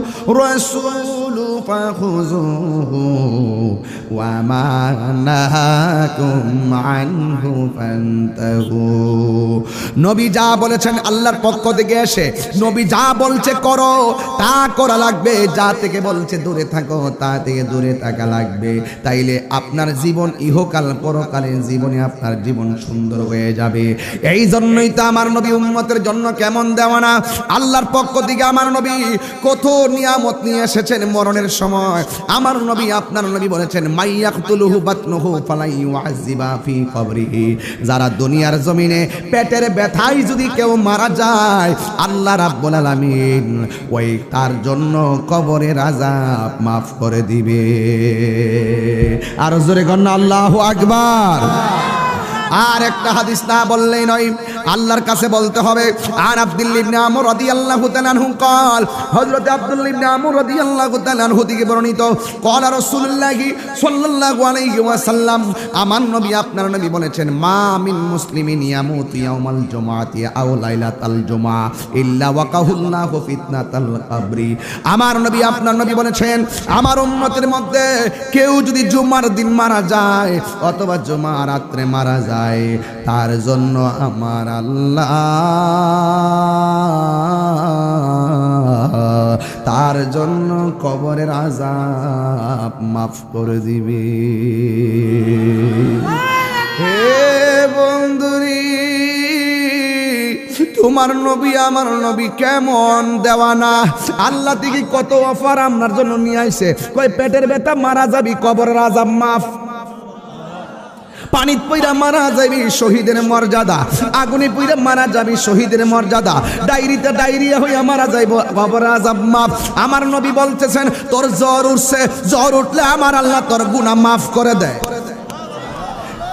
রাসূলু ফাখুযুহু ওয়া মা নাহাকুম আনহু ফান্তাহু। নবী যা বলেছেন আল্লাহর পক্ষ থেকে এসে, নবী যা বলছে করো তা করা লাগবে, যা থেকে বলছে দূরে থাকো তা থেকে দূরে থাকা লাগবে। তাইলে আপনার জীবন ইহকাল পরকালীন জীবনে আপনার জীবন সুন্দর হয়ে যাবে। এই জন্যই তো আমার নবী উম্মতের জন্য কেমন দেওয়ানা। আল্লাহর পক্ষ থেকে আমার নবী কত নিয়ামত নিয়ে এসেছেন। মরণের সময় আমার নবী, আপনার নবী বলেছেন, মাইয়াকতুলুহু বাতনুহু ফালাই ইউআযিবা ফি কবরিহি। যারা দুনিয়ার জমিনে পেটের ব্যথায় যদি কেউ মারা যায়, আল্লাহ রাব্বুল আলামিন ওই তার জন্য কবরের আযাব মাফ করে দিবে। আর জোরে গন্না আল্লাহু আকবার। আর একটা হাদিস না বললেই নয়, আল্লাহর কাছে বলতে হবে। আর আব্দুল্লাহ ইবনে আমর রাদিয়াল্লাহু তাআলা আনহু قال, হযরত আব্দুল্লাহ ইবনে আমর রাদিয়াল্লাহু তাআলা আনহু থেকে বর্ণিত, قال রাসূলুল্লাহ সাল্লাল্লাহু আলাইহি ওয়াসাল্লাম, আমার নবী আপনার নবী বলেছেন, মা মিন মুসলিমিন ইয়ামুতু ইয়াউমাল জুমআতি আও লাইলাতাল জুমআ ইল্লা ওয়াকাহুল্লাহু ফিতনাতাল কবরি। আমার নবী আপনার নবী বলেছেন, আমার উম্মতের মধ্যে কেউ যদি জুমার দিন মারা যায় অথবা জুমা রাতে মারা যায়, তার জন্য আমার আল্লাহ তার জন্য কবরের আযাব মাফ করে দিবে। হে বন্ধুরি, তোমার নবী আমার নবী কেমন দেওয়ানা। আল্লাহ থেকে কত অফার আপনার জন্য নিয়ে আইছে। কই পেটের ব্যথা মারা যাবি, কবরের আযাব মাফ। পানিত পইরা মারা যাবি, শহীদের মর্যাদা। আগুনে পইরা মারা যাবি, শহীদের মর্যাদা। ডায়রিতে ডায়রিয়া হইয়া মারা যাইব, কবরের আযাব মাফ। আমার নবী বলতেছেন, তোর জ্বর উঠছে, জ্বর উঠলে আমার আল্লাহ তোর গুনাহ মাফ করে দেয়।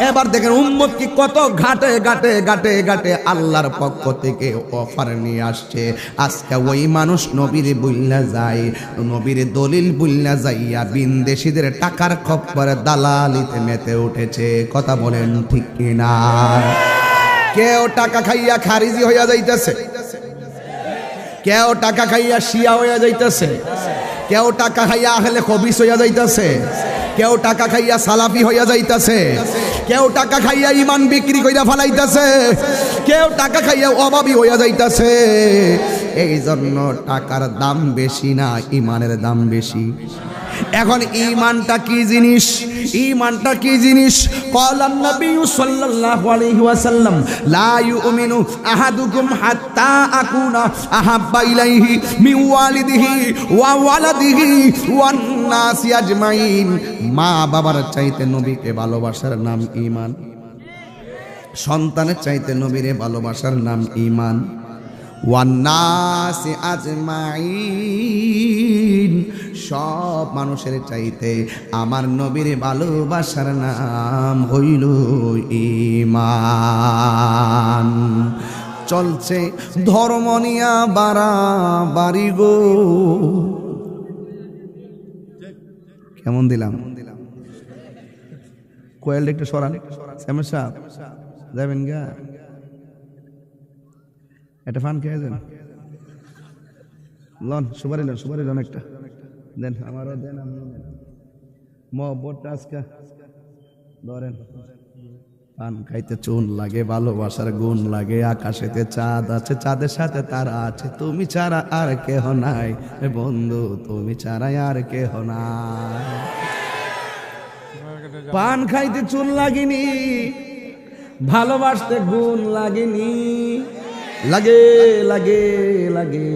এবার দেখেন উম্মত কি কত ঘাটে ঘাটে ঘাটে ঘাটে আল্লাহর পক্ষ থেকে অফার নিয়ে আসছে। আজকে ওই মানুষ নবীর বুল্লা যায়, নবীর দলিল বুল্লা যাইয়া বিনদেশীদের টাকার খপ্পরে দালালিতে মেতে উঠেছে। কথা বলেন ঠিক কিনা? কেউ টাকা খাইয়া খারিজি হইয়া যাইতেছে, কেউ টাকা খাইয়া শিয়া হইয়া যাইতেছে, কেউ টাকা খাইয়া আহলে খবিস হইয়া যাইতেছে, কেউ টাকা খাইয়া সালাফি হইয়া যাইতেছে, কেউ টাকা খাইয়া ইমান বিক্রি কইরা ফেলাইতেছে, কেউ টাকা খাইয়া অভাবী হইয়া যাইতেছে। এই জন্য টাকার দাম বেশি না, ইমানের দাম বেশি। এখন ইমানটা কি জিনিস? ইমানটা কি জিনিস? ক্বালান নবী সাল্লাল্লাহু আলাইহি ওয়াসাল্লাম, লা ইউমিনু আহাদুকুম হাত্তা আকুনা আহাব্বা ইলাইহি মিন ওয়ালিদিহি ওয়া ওয়ালাদিহি ওয়ান নাসি আজমাইন। মা বাবার চাইতে নবীকে ভালোবাসার নাম ঈমান। সন্তানের চাইতে নবীরে ভালোবাসার নাম ঈমান। ওয়ান নাসি আজমাইন, সব মানুষের চাইতে আমার নবীর ভালোবাসার নাম হইল ঈমান। চলছে ধর্ম নিয়া বাড়াবাড়ি গো। কেমন দিলাম? কোয়েল একটু সরান। শ্যামের সাহেব যাবেন গা, একটা ফান খেয়ে যান। লন সুপারি লন, সুপারি লন একটা দেন, আমারও দেন, আমিও দেন। মহব্বতটা আজকে ধরেন। পান খাইতে চুন লাগে, ভালোবাসার গুণ লাগে। আকাশেতে চাঁদ আছে, চাঁদের সাথে তারা আছে, তুমি ছাড়া আর কেহ নাই বন্ধু, তুমি ছাড়া আর কেহ নাই। পান খাইতে চুন লাগেনি, ভালোবাসতে গুণ লাগেনি। লাগে লাগে লাগে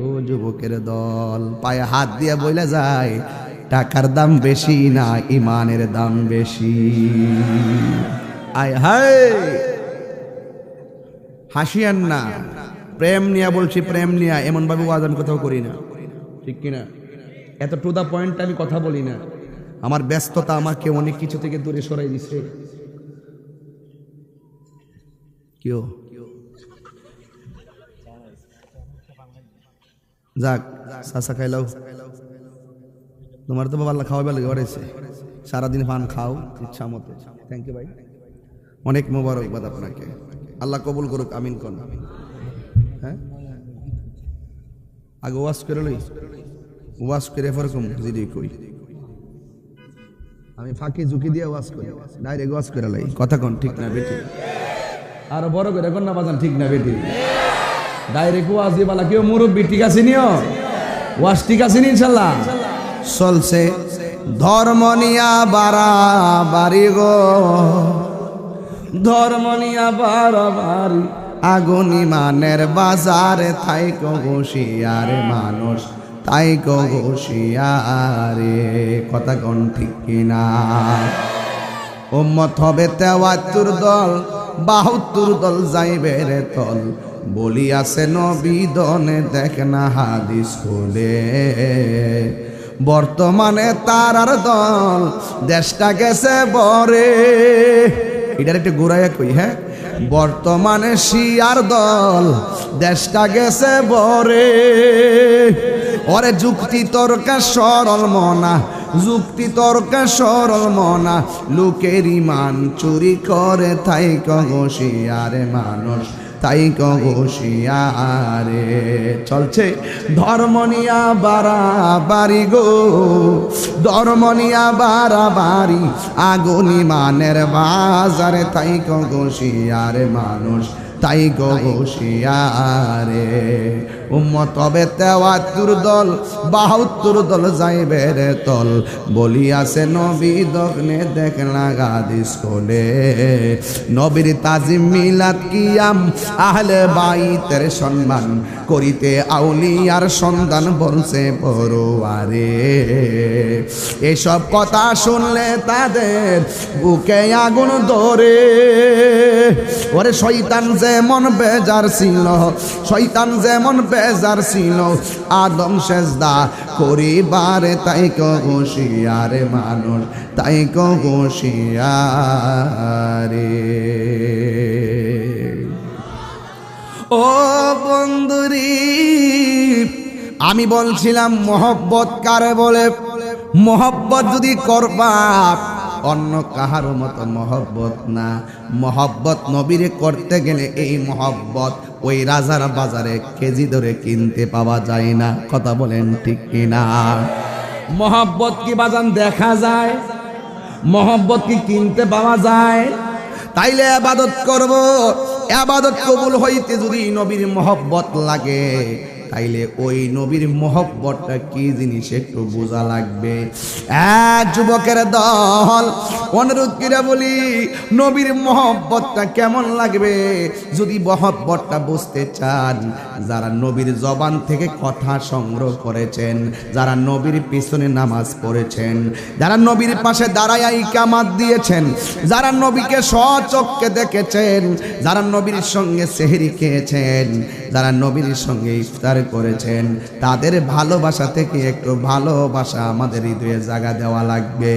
ও যুবকের দল, পায়ে হাত দিয়ে বইলা যায়, টাকার দাম বেশি না, ইমানের দাম বেশি। আয় হায়, হাসিয়ান না, প্রেম নিয়া বলছি, প্রেম নিয়া। এমন ভাবে ওয়াজ আমি কোথাও করি না, ঠিক কিনা? এত টু দা পয়েন্ট আমি কথা বলি না। আমার ব্যস্ততা আমাকে অনেক কিছু থেকে দূরে সরাই দিছে। কেউ যাক, চাচা খাইলাও, তোমার তো বাবা খাওয়াবে লাগে বাড়াইছে। সারাদিন পান খাও ইচ্ছা মতো। থ্যাংক ইউ ভাই। অনেক মোবারকবাদ আপনাকে, আল্লাহ কবুল করুক, আমিন কোন। হ্যাঁ আগে ওয়াজ করে লই, ওয়াজ করে পরে কম যদি কই আমি ফাঁকি ঝুঁকি দিয়ে ওয়াজ করি, ডাইরেক্ট ওয়াজ করে লাই, কথা কোন ঠিক না বেটি? আর বড় করে কোন না বাজান ঠিক না বেটি? ডাইরেক্ট ওয়াজ দিয়ে বলা কেউ মুরব্বী ঠিক আছে নিও, ওয়াজ ঠিক আছে নি ইনশাআল্লাহ চলছে। ধর্ম নিয়া বাড়াবাড়ি গো, ধর্ম নিয়া বাড়াবাড়ি, আগুন ইমানের বাজারে থাইকো হুঁশিয়ারে মানুষ, তাইকো হুঁশিয়ারে, কথা কোন ঠিক কিনা? উম্মত হবে ৭৩ দল, ৭২ দল যাইবে রে তল, বলি আছে নবীদনে দেখ না হাদিস খুলে। বর্তমানে তারার দল, দেশটা গেছে বরে, এটার একটু ঘুরাইয়া কই। হ্যাঁ বর্তমানে শিয়ার দল, দেশটা গেছে বরে। ওরে যুক্তি তর্কা সরল মনা, যুক্তি তর্কা সরল মনা, লোকের ইমান চুরি করে থাইকো হুঁশিয়ারে মানুষ, তাইকো হুঁশিয়ারে। চলছে ধর্ম নিয়া বাড়াবাড়ি গো, ধর্ম নিয়া বাড়াবাড়ি, আগুন ইমানের বাজারে তাইকো হুঁশিয়ারে মানুষ, তাইকো হুঁশিয়ারে। উম্মত হবে ৭৩ দল, ৭২ দল যাইবে রে তল, বলি আছে নবী দগ্নে দেখলা হাদিস খুলে। নবীর তাজিম মিলাদ কিয়াম আহলে বাইতের সম্মান করিতে আউলিয়ার সন্ধান বলছে পরোয়ারে। এসব কথা শুনলে তাদের বুকে আগুন ধরে। ওরে শয়তান যেমন বেজার ছিল, শয়তান যেমন বেজার ছিল, আদম সেজদা করিবারে তাইকো হুঁশিয়ারে মানুষ, তাইকো হুঁশিয়ারে। ও বন্ধুরি আমি বলছিলাম মহব্বত কারে বলে? মহব্বত যদি করবা অন্য কাহারও মতো মহব্বত না, মহব্বত নবীরে করতে গেলে এই মহব্বত ওই রাজার বাজারে কেজি ধরে কিনতে পাওয়া যায় না, কথা বলেন ঠিক কিনা? মহব্বত কি বাজান দেখা যায়? মহব্বত কি কিনতে পাওয়া যায়? তাইলে ইবাদত করব, ইবাদত কবুল হইতে যদি নবীর মহব্বত লাগে, তাইলে ওই নবীর মহব্বতটা কি জিনিস একটু বোঝা লাগবে। এক যুবকের দল অনুরোধ করে বলি, নবীর মহব্বতটা কেমন লাগবে? যদি মহব্বতটা বুঝতে চান, যারা নবীর জবান থেকে কথা সংগ্রহ করেছেন, যারা নবীর পিছনে নামাজ পড়েছেন, যারা নবীর পাশে দাঁড়ায় ইকামাত দিয়েছেন, যারা নবীকে স্বচক্ষে দেখেছেন, যারা নবীর সঙ্গে সেহরি খেয়েছেন, যারা নবীর সঙ্গে ইফতার করেছেন, তাদের ভালোবাসা থেকে একটু ভালোবাসা আমাদের হৃদয়ে জায়গা দেওয়া লাগবে।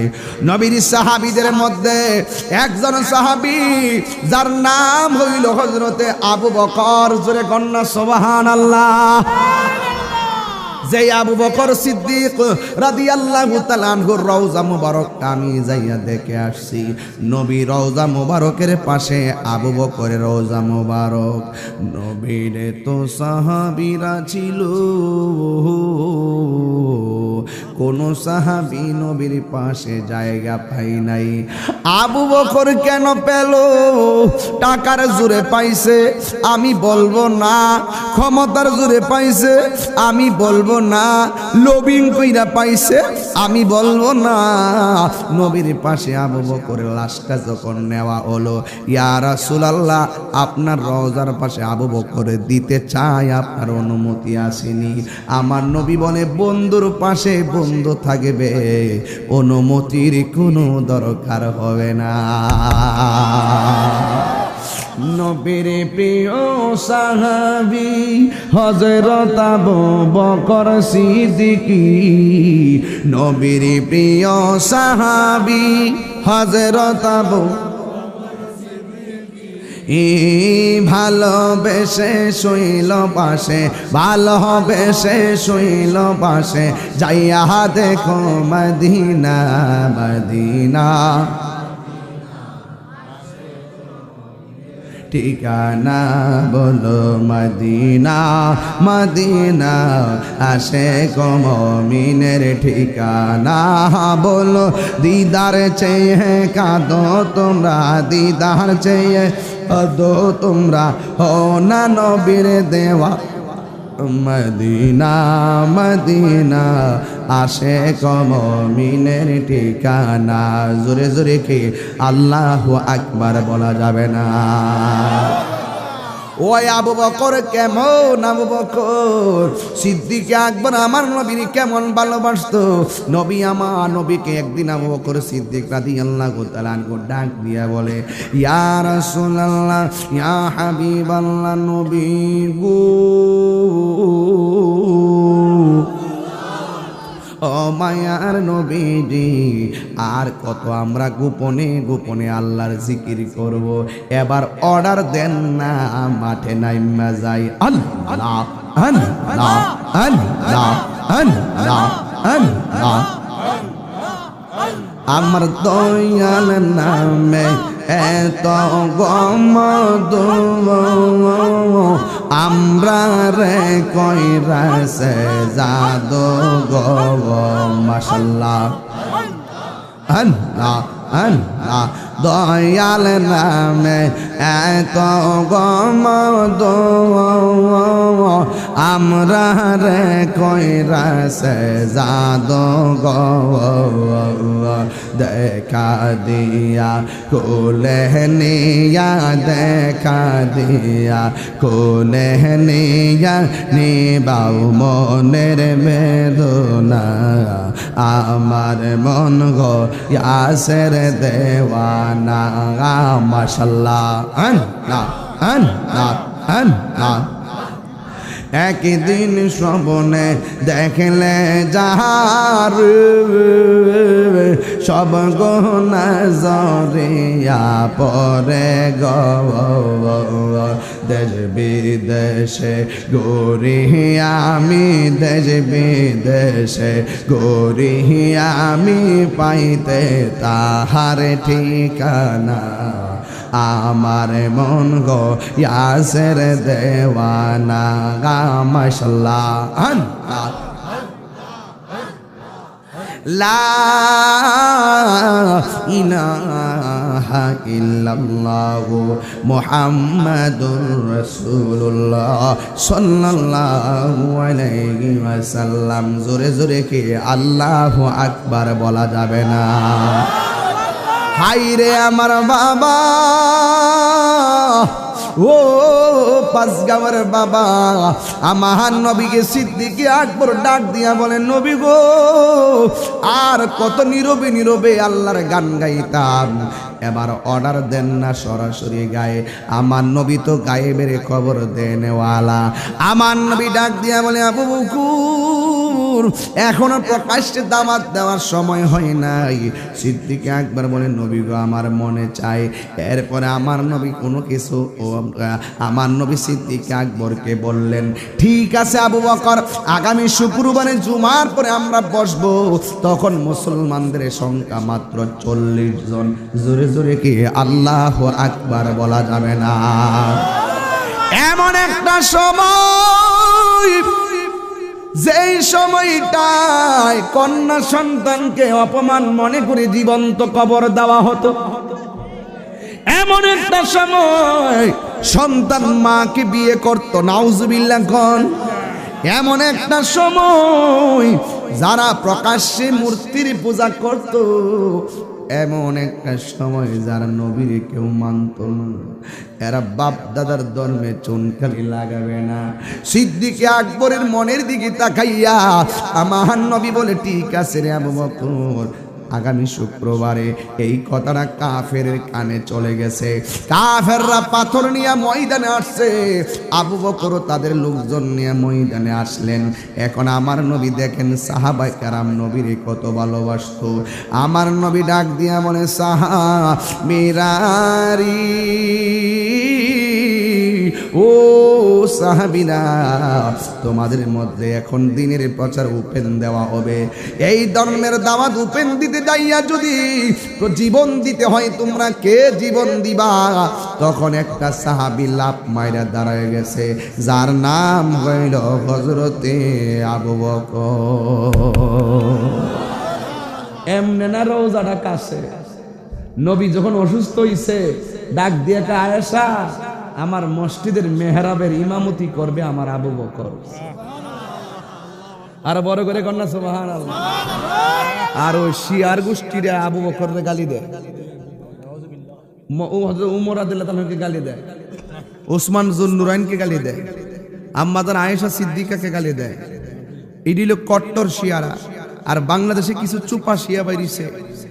নবীর সাহাবীদের মধ্যে একজন সাহাবী যার নাম হইল হযরতে আবু বকর, জোরে কন্যা সুবহানাল্লাহ। যে আবু বকর সিদ্দিক রাদিয়াল্লাহু তাআলা আনহুর রওজা মুবারকটা আমি যাইয়া দেখে আসছি। নবী রওজা মুবারকের পাশে আবু বকরের রওজা মুবারক। নবীর তো সাহাবীরা ছিল, কোন সাহাবী নবীর পাশে জায়গা পাই নাই। আবু বকর কেন পেল? টাকার জোরে পাইছে, আমি বলবো না। ক্ষমতার জোরে পাইছে, আমি বলবো না। লোভিং কইরা পাইছে, আমি বলবো না। নবীর পাশে আবু বকরের লাশটা যখন নেওয়া হলো, ইয়া রাসূলুল্লাহ আপনার রওজার পাশে আবু বকর দিতে চাই, আপনার অনুমতি আসেনি? আমার নবী বলে, বন্ধুর পাশে বন্ধু থাকবে, অনুমতির কোনো দরকার হবে না। নবীর প্রিয় সাহাবী হযরত আবু বকর সিদ্দিকী, নবীর প্রিয় সাহাবী হযরত আবু ভালোবেসে শুইল পাশে, ভালোবেসে শুইল পাশে, যাইয়া দেখো মদিনা মদিনা। ঠিকানা বলো মদিনা মদিনা আশিক মুমিনের ঠিকানা বলো দিদার চেয়ে কাঁদো তোমরা দিদার চেয়ে কাঁদো তোমরা হো না নবীর দেওয়া মদিনা মদিনা আশিক মুমিনের ঠিকানা জোরে জোরে কি আল্লাহু আকবার বলা যাবে না ওই আবু বকর কেমন আবু বকর সিদ্দিক আকবর আমার নবীর কেমন ভালোবাসতো নবী আমার নবীকে একদিন আবু বকর সিদ্দিক রাদিয়াল্লাহু তাআলা আনহু ডাক দিয়া বলে ইয়া রাসূলুল্লাহ ইয়া হাবিবাল্লাহ নবী গো ও মায়ার নবীজি আর কত আমরা গোপনে গোপনে আল্লাহর জিকির করব এবার অর্ডার দেন না মাঠে নাইমা যাই আল্লাহ আল্লাহ আল্লাহ আল্লাহ আল্লাহ আমার দয়াল নামে এত গমদ আমরা রে কইরাছে জাদু গো মাশাআল্লাহ আল্লাহ আল্লাহ দয়াল নামে এত গমদ আমরা রে কইরাছে জাদু গো দেখা দিয়া কোলে নিয়া দেখা দিয়া কোলে নিয়া নিবাও মনের বেদনা আমার মন গো ইয়াসের দেওয়ানা মাশাআল্লাহ আল্লাহ আল্লাহ আল্লাহ একদিন স্বপ্নে দেখলে যাহার সব গুনাহ জরিয়া পরে গো দেশ বিদেশে ঘুরি আমি দেশ বিদেশে ঘুরি আমি পাইতে তাহার ঠিকানা আমার মন গো ইয়াসের দেওয়ানা মাশাআল্লাহ লা ইলাহা ইল্লাল্লাহু মুহাম্মাদুর রাসূলুল্লাহ সাল্লাল্লাহু আলাইহি ওয়াসাল্লাম জোরে জোরে কি আল্লাহু আকবার বলা যাবে না হাইরে আমার বাবা ও পাঁচগাঁওয়ের বাবা আমার নবীকে সিদ্দিক আকবর ডাক দিয়া বলেন নবী গো আর কত নীরবে নীরবে আল্লাহর গান গাইতাম এবার অর্ডার দেন না সরাসরি গায়ে আমার নবী তো গায়েবের খবর দেনওয়ালা আমার নবী ডাক দিয়া বলে আবু বকর এখনো প্রকাশ্যে দাওয়াত দেওয়ার সময় হয় নাই সিদ্দিক আকবর বলে নবী গো আমার মনে চাই এরপরে আমার নবী কোনো কিছু আমার নবী সিদ্দিক আকবরকে বললেন ঠিক আছে আবু বকর আগামী শুক্রবারে জুমার পরে আমরা বসবো তখন মুসলমানদের সংখ্যা মাত্র 40 জন জোরে জোরে কি আল্লাহু আকবার বলা যাবে না এমন একটা সময় যেই সময়টায় কন্যা সন্তানকে অপমান মনে করে জীবন্ত কবর দেওয়া হতো এমন একটা সময় সন্তান মাকে বিয়ে করতো নাউজুবিল্লাহ কোন এমন একটা সময় যারা প্রকাশ্যে মূর্তির পূজা করত এমন একটা সময় যারা নবীর কেউ মানত না এরা বাপ দাদার ধর্মে চুনকালি লাগাবে না সিদ্দিক আকবরের মনের দিকে তাকাইয়া আমার নবী বলে ঠিক আছে রে আবু বকর আগামী শুক্রবারে এই কথাটা কাফেরের কানে চলে গেছে কাফেররা পাথর নিয়ে ময়দানে আসছে আবু বকর তাদের লোকজন নিয়ে ময়দানে আসলেন এখন আমার নবী দেখেন সাহাবায়ে কেরাম নবীরে কত ভালোবাসতো আমার নবী ডাক দিয়া বলে সাহাবীরারি ও সাহাবীরা তোমাদের মধ্যে এখন দ্বীনের প্রচার ওপেন দেওয়া হবে এই ধর্মের দাওয়াত ওপেন দিতে যাইয়া যদি জীবন দিতে হয় তোমরা কে জীবন দিবা তখন একটা সাহাবী লাফ মাইরা দাঁড়ায় গেছে, যার নাম হইল হযরতে আবু বকর। এমনে না রোজাটা কাছে, নবী যখন অসুস্থ হইছে ডাক দিয়ে কা, আয়েশা আমার মসজিদের মেহরাবের ইমামতি করবে আমার আবু বকর। আর বড় করে কন্যা সুবহানাল্লাহ। আর ওই শিয়ার গোষ্ঠীরা আবু বকরের গালি দেয়, উমর রাদিয়াল্লাহু তাআলাকে গালি দেয়, ওসমান যুন্নুরাইনকে গালি দেয়, আম্মাজান আয়েশা সিদ্দিকাকে গালি দেয়। এটি হলো কট্টর শিয়ারা। আর বাংলাদেশে কিছু চুপা শিয়া বাইরিছে,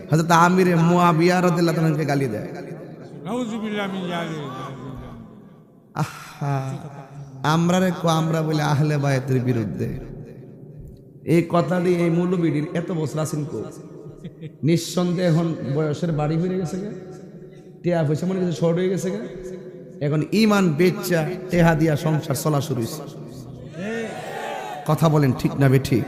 হযরত আমির মুয়াবিয়া রাদিয়াল্লাহু তাআলাকে গালি দেয়। নাউযুবিল্লাহ মিন যালিক। আহা, আমরা বলে আহলে বায়াতের বিরুদ্ধে। এই কথাটি এই মৌলবীর এত বছর আছেন কো, নিঃসন্দেহে এখন বয়সের বাড়ি হয়ে গেছে গে, টেয়া পয়সা মনে কিছু শর্ট হয়ে গেছে গে, এখন ইমান বেচা টেহা দিয়া সংসার চলা শুরু হয়েছে। কথা বলেন ঠিক না বেঠিক?